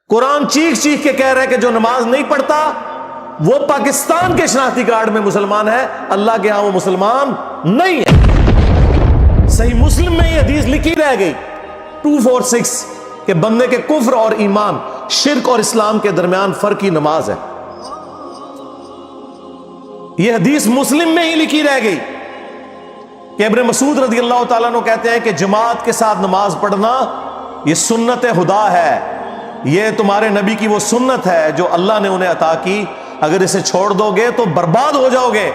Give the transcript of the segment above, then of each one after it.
قرآن چیخ چیخ کے کہہ رہا ہے کہ جو نماز نہیں پڑھتا وہ پاکستان کے شناختی کارڈ میں مسلمان ہے، اللہ کے ہاں وہ مسلمان نہیں ہے۔ صحیح مسلم میں یہ حدیث لکھی رہ گئی 246 کہ بندے کے کفر اور ایمان، شرک اور اسلام کے درمیان فرق کی نماز ہے۔ یہ حدیث مسلم میں ہی لکھی رہ گئی کہ ابن مسعود رضی اللہ تعالیٰ عنہ کہتے ہیں کہ جماعت کے ساتھ نماز پڑھنا یہ سنت خدا ہے، یہ تمہارے نبی کی وہ سنت ہے جو اللہ نے انہیں عطا کی، اگر اسے چھوڑ دو گے تو برباد ہو جاؤ گے۔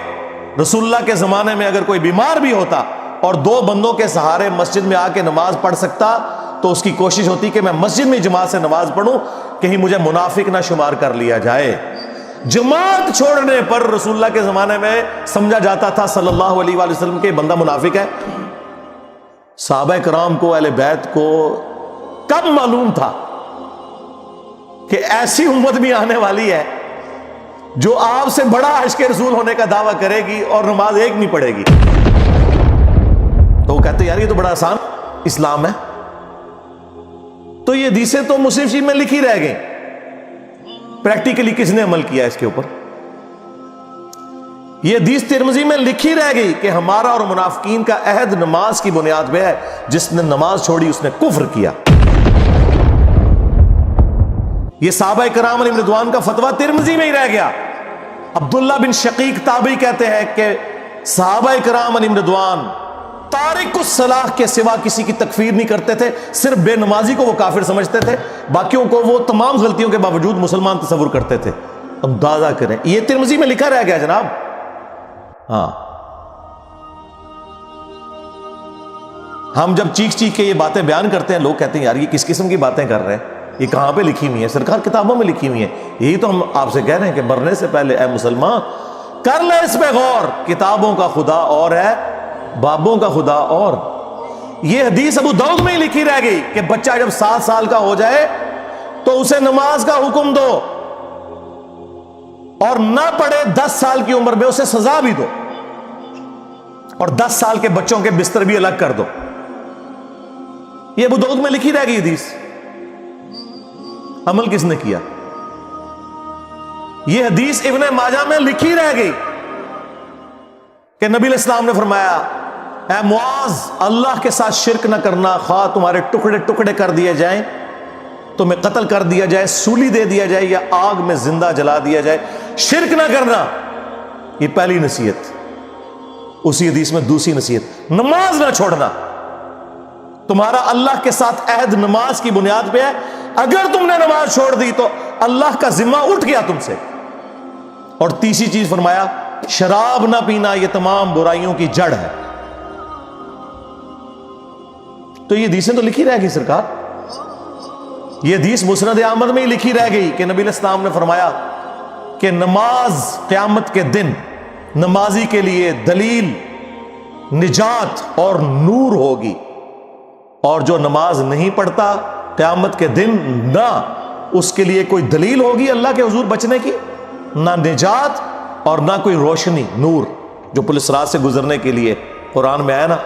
رسول اللہ کے زمانے میں اگر کوئی بیمار بھی ہوتا اور 2 بندوں کے سہارے مسجد میں آ کے نماز پڑھ سکتا تو اس کی کوشش ہوتی کہ میں مسجد میں جماعت سے نماز پڑھوں، کہیں مجھے منافق نہ شمار کر لیا جائے۔ جماعت چھوڑنے پر رسول اللہ کے زمانے میں سمجھا جاتا تھا صلی اللہ علیہ وآلہ وسلم کہ بندہ منافق ہے۔ صحابہ کرام کو، اہل بیت کو کب معلوم تھا کہ ایسی امت بھی آنے والی ہے جو آپ سے بڑا عشق رسول ہونے کا دعویٰ کرے گی اور نماز ایک نہیں پڑھے گی؟ تو وہ کہتے یار یہ تو بڑا آسان اسلام ہے۔ تو یہ حدیثیں تو مسلم شریف میں لکھی رہ گئی، پریکٹیکلی کس نے عمل کیا اس کے اوپر؟ یہ حدیث ترمذی میں لکھی رہ گئی کہ ہمارا اور منافقین کا عہد نماز کی بنیاد پہ ہے، جس نے نماز چھوڑی اس نے کفر کیا۔ یہ صحابہ کرام علیہ رضوان کا فتویٰ ترمذی میں ہی رہ گیا۔ عبداللہ بن شقیق تابعی کہتے ہیں کہ صحابہ کرام علیہ رضوان تارک الصلاح کے سوا کسی کی تکفیر نہیں کرتے تھے، صرف بے نمازی کو وہ کافر سمجھتے تھے، باقیوں کو وہ تمام غلطیوں کے باوجود مسلمان تصور کرتے تھے۔ اندازہ کریں، یہ ترمذی میں لکھا رہ گیا جناب۔ ہاں، ہم جب چیخ چیخ کے یہ باتیں بیان کرتے ہیں لوگ کہتے ہیں یار یہ کس قسم کی باتیں کر رہے ہیں، یہ کہاں پہ لکھی ہوئی ہے؟ سرکار کتابوں میں لکھی ہوئی ہے۔ یہی تو ہم آپ سے کہہ رہے ہیں کہ مرنے سے پہلے اے مسلمان کر لے اس پہ غور، کتابوں کا خدا اور ہے، بابوں کا خدا اور۔ یہ حدیث ابو داؤد میں ہی لکھی رہ گئی کہ بچہ جب 7 سال کا ہو جائے تو اسے نماز کا حکم دو، اور نہ پڑھے 10 سال کی عمر میں اسے سزا بھی دو، اور 10 سال کے بچوں کے بستر بھی الگ کر دو۔ یہ ابو داؤد میں لکھی رہ گئی حدیث، عمل کس نے کیا؟ یہ حدیث ابن ماجہ میں لکھی رہ گئی کہ نبی علیہ السلام نے فرمایا اے معاذ اللہ کے ساتھ شرک نہ کرنا، خواہ تمہارے ٹکڑے ٹکڑے کر دیے جائیں، تمہیں قتل کر دیا جائے، سولی دے دیا جائے یا آگ میں زندہ جلا دیا جائے، شرک نہ کرنا۔ یہ پہلی نصیحت۔ اسی حدیث میں دوسری نصیحت، نماز نہ چھوڑنا۔ تمہارا اللہ کے ساتھ عہد نماز کی بنیاد پہ ہے، اگر تم نے نماز چھوڑ دی تو اللہ کا ذمہ اٹھ گیا تم سے۔ اور تیسری چیز فرمایا شراب نہ پینا، یہ تمام برائیوں کی جڑ ہے۔ تو یہ حدیثیں تو لکھی رہ گئی سرکار۔ یہ حدیث مسند احمد میں ہی لکھی رہ گئی کہ نبی علیہ السلام نے فرمایا کہ نماز قیامت کے دن نمازی کے لیے دلیل، نجات اور نور ہوگی، اور جو نماز نہیں پڑھتا قیامت کے دن نہ اس کے لیے کوئی دلیل ہوگی اللہ کے حضور بچنے کی، نہ نجات اور نہ کوئی روشنی، نور جو پولیس رات سے گزرنے کے لیے قرآن میں آیا نا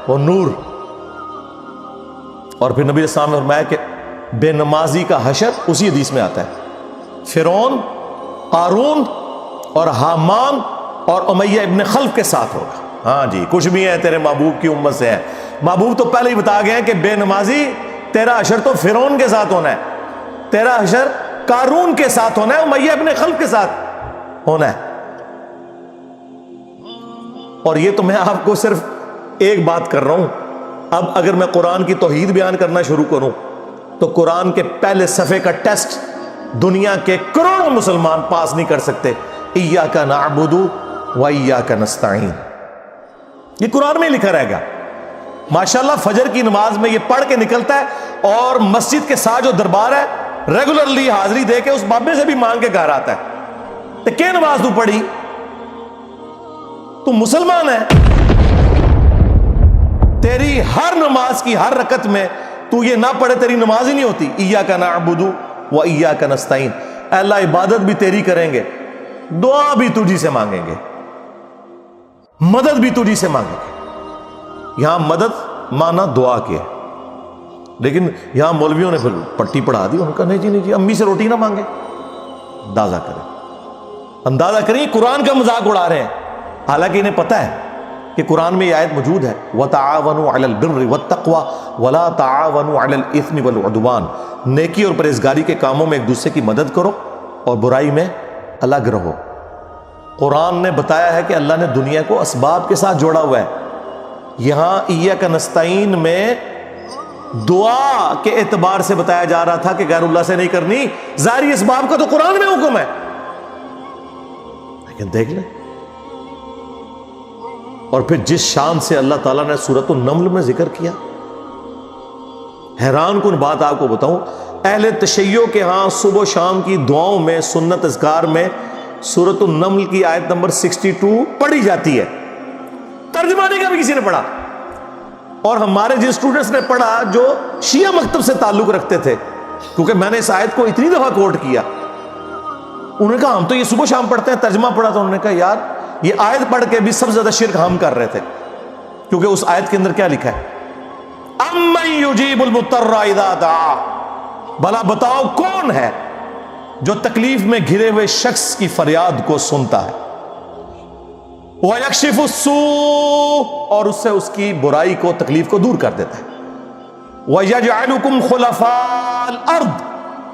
وہ نور۔ اور پھر نبی علیہ السلام نے فرمایا کہ بے نمازی کا حشر اسی حدیث میں آتا ہے، فرعون، قارون اور حامان اور امیہ ابن خلف کے ساتھ ہوگا۔ ہاں جی، کچھ بھی ہے تیرے محبوب کی امت سے ہے۔ محبوب تو پہلے ہی بتا گئے ہیں کہ بے نمازی تیرا حشر تو فرعون کے ساتھ ہونا ہے، تیرا حشر قارون کے ساتھ ہونا ہے، امیہ ابن خلف کے ساتھ ہونا ہے۔ اور یہ تو میں آپ کو صرف ایک بات کر رہا ہوں، اب اگر میں قرآن کی توحید بیان کرنا شروع کروں تو قرآن کے پہلے صفحے کا ٹیسٹ دنیا کے کروڑوں مسلمان پاس نہیں کر سکتے۔ ایاک نعبد و ایاک نستعین، یہ قرآن میں لکھا رہے گا۔ ماشاءاللہ فجر کی نماز میں یہ پڑھ کے نکلتا ہے، اور مسجد کے ساتھ جو دربار ہے ریگولرلی حاضری دے کے اس بابے سے بھی مانگ کے گھر آتا ہے۔ تو کیا نماز تو پڑھی؟ تو مسلمان ہے، تیری ہر نماز کی ہر رکعت میں تو یہ نہ پڑھے تیری نماز ہی نہیں ہوتی۔ ایاک نعبد و ایاک نستعین، اے اللہ عبادت بھی تیری کریں گے، دعا بھی تجھی سے مانگیں گے، مدد بھی تجھی سے مانگیں گے۔ یہاں مدد مانا دعا کے، لیکن یہاں مولویوں نے پھر پٹی پڑھا دی، ان کا نہیں جی امی سے روٹی نہ مانگے. اندازہ کریں قرآن کا مذاق اڑا رہے ہیں، حالانکہ انہیں پتہ ہے کہ قرآن میں یہ آیت موجود ہے وَتَعَاوَنُوا عَلَى الْبِرِّ وَالتَّقْوَى وَلَا تَعَاوَنُوا عَلَى الْإِثْمِ وَالْعُدْوَانِ. نیکی اور پرہیزگاری کے کاموں میں ایک دوسرے کی مدد کرو اور برائی میں الگ رہو. قرآن نے بتایا ہے کہ اللہ نے دنیا کو اسباب کے ساتھ جوڑا ہوا ہے. یہاں ایاک نستعین میں دعا کے اعتبار سے بتایا جا رہا تھا کہ غیر اللہ سے نہیں کرنی، ظاہری اسباب کا تو قرآن میں حکم ہے، لیکن دیکھ لیں. اور پھر جس شان سے اللہ تعالیٰ نے سورۃ النمل میں ذکر کیا، حیران کن بات آپ کو بتاؤں، اہل تشیع کے ہاں صبح و شام کی دعاؤں میں، سنت اذکار میں سورۃ النمل کی آیت نمبر 62 پڑھی جاتی ہے. ترجمہ نہیں کبھی کسی نے پڑھا. اور ہمارے جن اسٹوڈنٹس نے پڑھا جو شیعہ مکتب سے تعلق رکھتے تھے، کیونکہ میں نے اس آیت کو اتنی دفعہ کوٹ کیا، انہوں نے کہا ہم تو یہ صبح شام پڑھتے ہیں، ترجمہ پڑھا تو انہوں نے کہا یار یہ آیت پڑھ کے بھی سب سے زیادہ شرک ہم کر رہے تھے، کیونکہ اس آیت کے اندر کیا لکھا ہے اَمَّن يُجِيبُ الْمُضْطَرَّ إِذَا دَعَا. بھلا بتاؤ کون ہے جو تکلیف میں گھرے ہوئے شخص کی فریاد کو سنتا ہے، وَيَكْشِفُ السُّوءَ اور اس سے اس کی برائی کو، تکلیف کو دور کر دیتا ہے، وَيَجْعَلُكُمْ خُلَفَاءَ الْأَرْضِ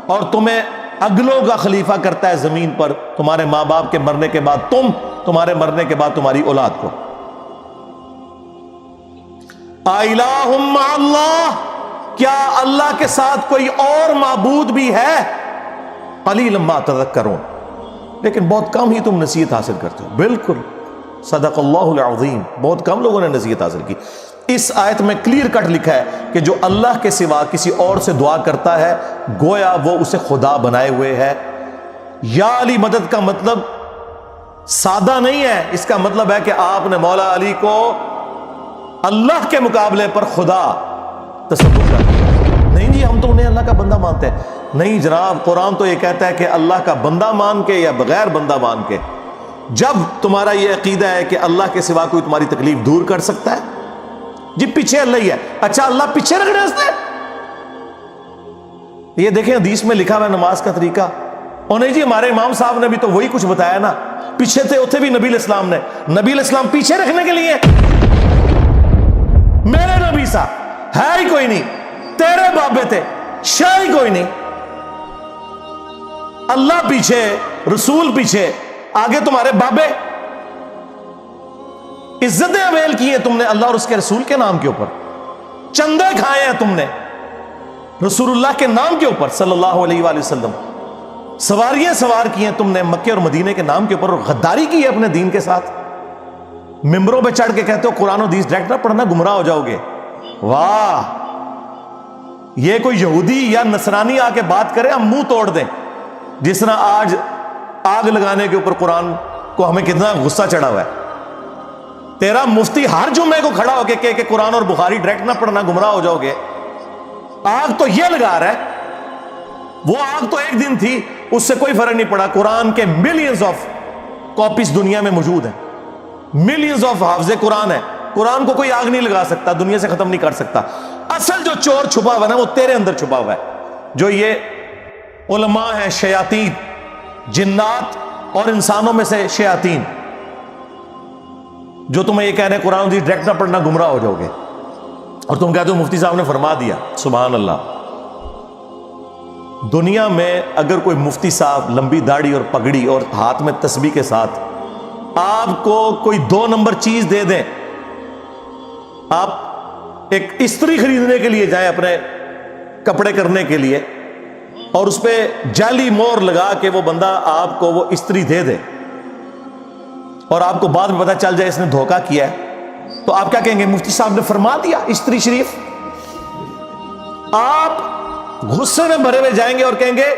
اور تمہیں اگلوں کا خلیفہ کرتا ہے زمین پر، تمہارے ماں باپ کے مرنے کے بعد تم، تمہارے مرنے کے بعد تمہاری اولاد کو. اَإِلَٰهٌ مَّعَ اللَّهِ کیا اللہ کے ساتھ کوئی اور معبود بھی ہے؟ قَلِيلًا مَّا تَذَكَّرُونَ لیکن بہت کم ہی تم نصیحت حاصل کرتے ہو. بالکل صدق اللہ العظیم، بہت کم لوگوں نے نصیحت حاصل کی. اس آیت میں کلیئر کٹ لکھا ہے کہ جو اللہ کے سوا کسی اور سے دعا کرتا ہے گویا وہ اسے خدا بنائے ہوئے ہے. یا علی مدد کا مطلب سادہ نہیں ہے، اس کا مطلب ہے کہ آپ نے مولا علی کو اللہ کے مقابلے پر خدا تصور کر دیا. نہیں جی ہم تو انہیں اللہ کا بندہ مانتے ہیں. نہیں جناب، قرآن تو یہ کہتا ہے کہ اللہ کا بندہ مان کے یا بغیر بندہ مان کے. جب تمہارا یہ عقیدہ ہے کہ اللہ کے سوا کوئی تمہاری تکلیف دور کر سکتا ہے، جی پیچھے اللہ ہی ہے. اچھا اللہ پیچھے رکھنے سے، یہ دیکھیں حدیث میں لکھا ہوا ہے نماز کا طریقہ. اور نہیں جی ہمارے امام صاحب نے بھی تو وہی کچھ بتایا نا، پیچھے تھے اتنے بھی نبی علیہ السلام نے. نبی علیہ السلام پیچھے رکھنے کے لیے، میرے نبی صاحب ہے ہی کوئی نہیں، تیرے بابے تھے شاہ ہی کوئی نہیں. اللہ پیچھے، رسول پیچھے، آگے تمہارے بابے. عزتیں اویل کی ہیں تم نے اللہ اور اس کے رسول کے نام کے اوپر، چندے کھائے ہیں تم نے رسول اللہ کے نام کے اوپر صلی اللہ علیہ وآلہ وسلم. سواریاں سوار کی ہیں تم نے مکے اور مدینے کے نام کے اوپر، اور غداری کی ہے اپنے دین کے ساتھ. ممبروں پہ چڑھ کے کہتے ہو قرآن و حدیث ڈائریکٹ نہ پڑھنا، گمراہ ہو جاؤ گے. واہ، یہ کوئی یہودی یا نصرانی آ کے بات کرے ہم منہ توڑ دیں. جس طرح آج آگ لگانے کے اوپر قرآن کو ہمیں کتنا غصہ چڑھا ہوا ہے. تیرا مفتی ہر جمعے کو کھڑا ہو کے کہ قرآن اور بخاری ڈائریکٹ نہ پڑھنا، گمراہ ہو جاؤ گے. آگ تو یہ لگا رہا ہے، وہ آگ تو ایک دن تھی، اس سے کوئی فرق نہیں پڑا. قرآن کے ملینز آف کاپیز دنیا میں موجود ہیں، ملینز آف حافظ قرآن ہے. قرآن کو کوئی آگ نہیں لگا سکتا، دنیا سے ختم نہیں کر سکتا. اصل جو چور چھپا ہوا ہے نا وہ تیرے اندر چھپا ہوا ہے. جو یہ علماء ہیں، شیاطین، جنات اور انسانوں میں سے شیاطین، جو تمہیں یہ کہہ رہے ہیں قرآن حدیث ڈائریکٹ نہ پڑھنا، گمراہ ہو جاؤ گے. اور تم کہتے ہو مفتی صاحب نے فرما دیا. سبحان اللہ. دنیا میں اگر کوئی مفتی صاحب لمبی داڑھی اور پگڑی اور ہاتھ میں تسبیح کے ساتھ آپ کو کوئی 2 نمبر چیز دے دیں، آپ ایک استری خریدنے کے لیے جائیں اپنے کپڑے کرنے کے لیے، اور اس پہ جعلی مور لگا کے وہ بندہ آپ کو وہ استری دے دے، اور آپ کو بعد میں پتہ چل جائے اس نے دھوکہ کیا ہے، تو آپ کیا کہیں گے؟ مفتی صاحب نے فرما دیا استری شریف. آپ غصے میں بھرے ہوئے جائیں گے اور کہیں گے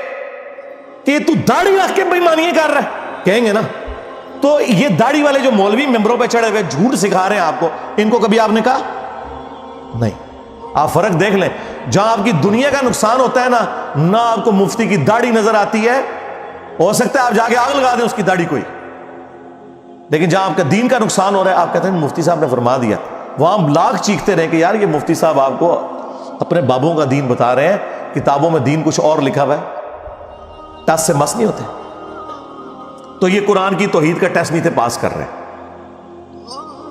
کہ تو داڑھی رکھ کے بےایمانیاں کر رہا ہے، کہیں گے نا. تو یہ داڑھی والے جو مولوی ممبروں پہ چڑھے ہوئے جھوٹ سکھا رہے ہیں آپ کو، ان کو کبھی آپ نے کہا نہیں. آپ فرق دیکھ لیں، جہاں آپ کی دنیا کا نقصان ہوتا ہے نا، نہ آپ کو مفتی کی داڑھی نظر آتی ہے. ہو سکتا ہے آپ جا کے آگ لگا دیں اس کی داڑھی کوئی، لیکن جہاں آپ کا دین کا نقصان ہو رہا ہے آپ کہتے ہیں مفتی صاحب نے فرما دیا. وہاں لاکھ چیختے رہے کہ یار یہ مفتی صاحب آپ کو اپنے بابوں کا دین بتا رہے ہیں، کتابوں میں دین کچھ اور لکھا ہوا ہے، ٹس سے مس نہیں ہوتے. تو یہ قرآن کی توحید کا ٹیسٹ نہیں تھے پاس کر رہے.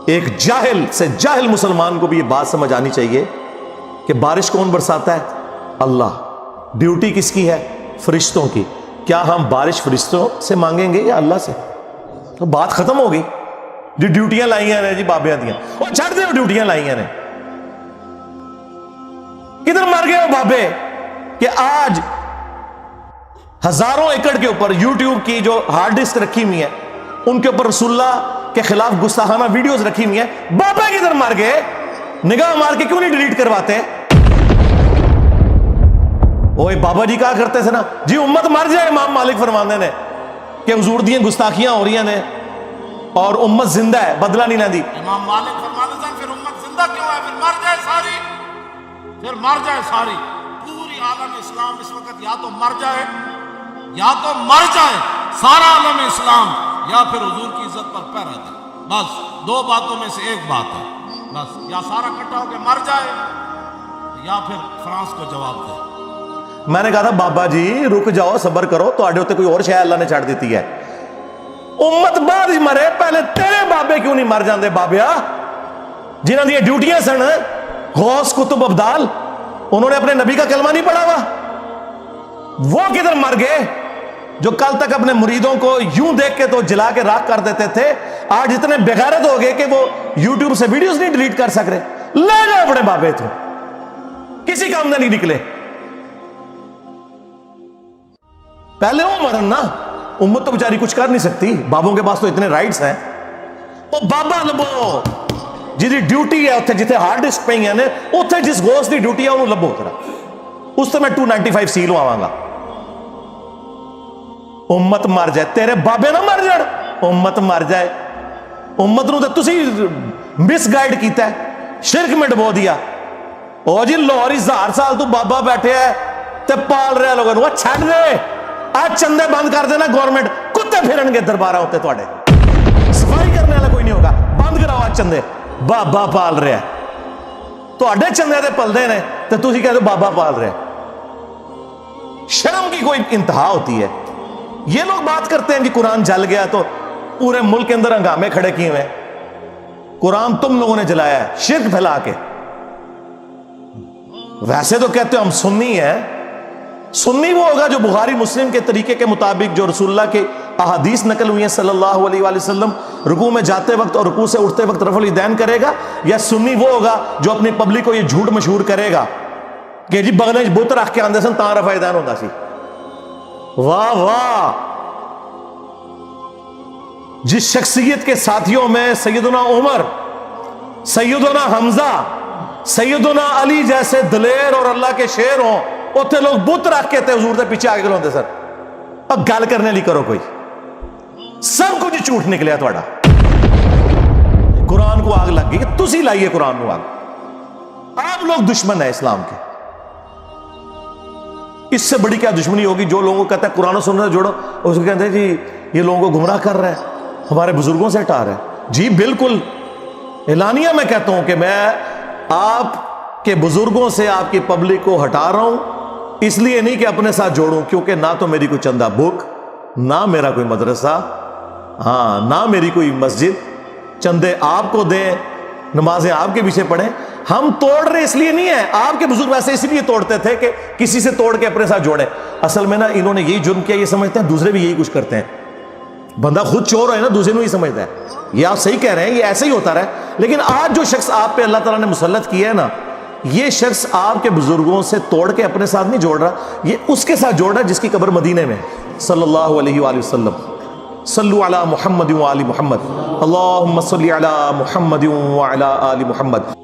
ایک جاہل سے جاہل مسلمان کو بھی یہ بات سمجھ آنی چاہیے کہ بارش کون برساتا ہے؟ اللہ. ڈیوٹی کس کی ہے؟ فرشتوں کی. کیا ہم بارش فرشتوں سے مانگیں گے یا اللہ سے؟ تو بات ختم ہو گئی. جو ڈیوٹیاں لائیاں نے جی بابیاں دیاں، وہ چھڑ دے، ڈیوٹیاں لائیاں نے. کدھر مر گئے وہ بابے کہ آج ہزاروں ایکڑ کے اوپر یوٹیوب کی جو ہارڈ ڈسک رکھی ہوئی ہے ان کے اوپر رسول اللہ کے خلاف گستاخانہ ویڈیوز رکھی ہوئی ہیں. بابا کدھر مر گئے؟ نگاہ مار کے کیوں نہیں ڈیلیٹ کرواتے؟ اوے بابا جی کہا کرتے تھے نا جی امت مر جائے، امام مالک فرماندے نے کہ حضور دیاں گستاخیاں ہو رہی ہیں اور امت زندہ ہے، بدلہ نہیں لیندی. امام مالک فرماتے ہیں پھر امت زندہ کیوں ہے؟ پھر مر جائے ساری، پھر مر جائے ساری. پوری عالم اسلام اس وقت یا تو مر جائے، یا تو مر جائے سارا عالم اسلام، یا پھر حضور کی عزت پر پہ رہتا ہے. بس دو باتوں میں سے ایک بات ہے. بس یا سارا اکٹھا ہو کے مر جائے یا پھر فرانس کو جواب دے. میں نے کہا تھا بابا جی رک جاؤ، صبر کرو، تو آڈے ہوتے کوئی اور شے اللہ نے چھاڑ دیتی ہے. امت بعد ہی مرے، پہلے تیرے بابے کیوں نہیں مر جاندے بابیا جنہاں دی ڈیوٹیاں سن؟ غوث کتب ابدال، انہوں نے اپنے نبی کا کلمہ نہیں پڑھا ہوا؟ وہ کدھر مر گئے جو کل تک اپنے مریدوں کو یوں دیکھ کے تو جلا کے راکھ کر دیتے تھے، آج اتنے بغیرت ہو گئے کہ وہ یوٹیوب سے ویڈیوز نہیں ڈیلیٹ کر سک رہے. لے جاؤ اپنے بابے تو، کسی کام میں نہیں نکلے. پہلے وہ مرن نا، امت تو بیچاری کچھ کر نہیں سکتی، بابوں کے پاس تو اتنے رائٹس ہیں. وہ بابا لبو جی ڈیوٹی ہے اتنے جتنے ہارڈ ڈسک پہ ہیں اتنے جس غوث دی ڈیوٹی ہے انہوں لبو اتنا، اس سے میں 295 سیل آواں گا. امت مر جائے، تیرے بابے نہ مر جائے، امت مر جائے. امت نو تو تسی مس گائیڈ کیتا ہے، شرک میں ڈبو دیا. او جی لاہور 1000 سال تو بابا بیٹھے ہے تے پال رہے لوگوں نو. چھڑ دے، آج چندے بند کر دینا گورنمنٹ، کتے پھرن گے دربارہ ہوتے تواڈے، صفائی کرنے والا کوئی نہیں ہوگا. بند کراؤ آج چندے، بابا پال رہے ہیں. تواڈے چندے تے پلدے نے تے تسی کہتے بابا پال رہے. شرم کی کوئی انتہا ہوتی ہے. یہ لوگ بات کرتے ہیں کہ قرآن جل گیا تو پورے ملک کے اندر ہنگامے کھڑے کیے ہوئے. قرآن تم لوگوں نے جلایا ہے شرک پھیلا کے. ویسے تو کہتے ہو ہم سنی ہیں. سنی وہ ہوگا جو بخاری مسلم کے طریقے کے مطابق جو رسول اللہ کے احادیث نقل ہوئی ہیں صلی اللہ علیہ وآلہ وسلم، رکوع میں جاتے وقت اور رکوع سے اٹھتے وقت رفع الیدین کرے گا. یا سنی وہ ہوگا جو اپنی پبلک کو یہ جھوٹ مشہور کرے گا کہ جی بغلے بت رکھ کے آندے سن تاں رفع الیدین ہوندا سی. واہ واہ. جس شخصیت کے ساتھیوں میں سیدنا عمر، سیدنا حمزہ، سیدنا علی جیسے دلیر اور اللہ کے شیر ہوں، اتنے لوگ بت رکھ کے تے حضور دے پیچھے آگے کھلوندے سر. اب گل کرنے لی کرو کوئی، سب کچھ جھوٹ نکلیا تھوڑا. قرآن کو آگ لگ گئی، تسی لائیے قرآن کو آگ. آپ لوگ دشمن ہیں اسلام کے. اس سے بڑی کیا دشمنی ہوگی جو لوگوں کو کہتا ہے قرآن و سنت سے جوڑو، اس کو کہتے ہیں جی یہ لوگوں کو گمراہ کر رہا ہے، ہمارے بزرگوں سے ہٹا رہا ہے. جی بالکل اعلانیہ میں کہتا ہوں کہ میں آپ کے بزرگوں سے آپ کی پبلک کو ہٹا رہا ہوں، اس لیے نہیں کہ اپنے ساتھ جوڑوں، کیونکہ نہ تو میری کوئی چندہ بک، نہ میرا کوئی مدرسہ، ہاں نہ میری کوئی مسجد. چندے آپ کو دیں، نمازیں آپ کے پیچھے پڑھیں. ہم توڑ رہے اس لیے نہیں ہے، آپ کے بزرگ ویسے اس لیے توڑتے تھے کہ کسی سے توڑ کے اپنے ساتھ جوڑے. اصل میں نا انہوں نے یہی جرم کیا، یہ سمجھتے ہیں دوسرے بھی یہی کچھ کرتے ہیں. بندہ خود چور ہے نا، دوسرے کو ہی سمجھتا ہے. یہ آپ صحیح کہہ رہے ہیں، یہ ایسے ہی ہوتا رہا ہے. لیکن آج جو شخص آپ پہ اللہ تعالیٰ نے مسلط کیا ہے نا، یہ شخص آپ کے بزرگوں سے توڑ کے اپنے ساتھ نہیں جوڑ رہا، یہ اس کے ساتھ جوڑ رہا ہے جس کی قبر مدینے میں صلی اللہ علیہ وآلہ وسلم. صلو علی محمد و آل محمد، اللہم صلی علی محمد و علی آل محمد.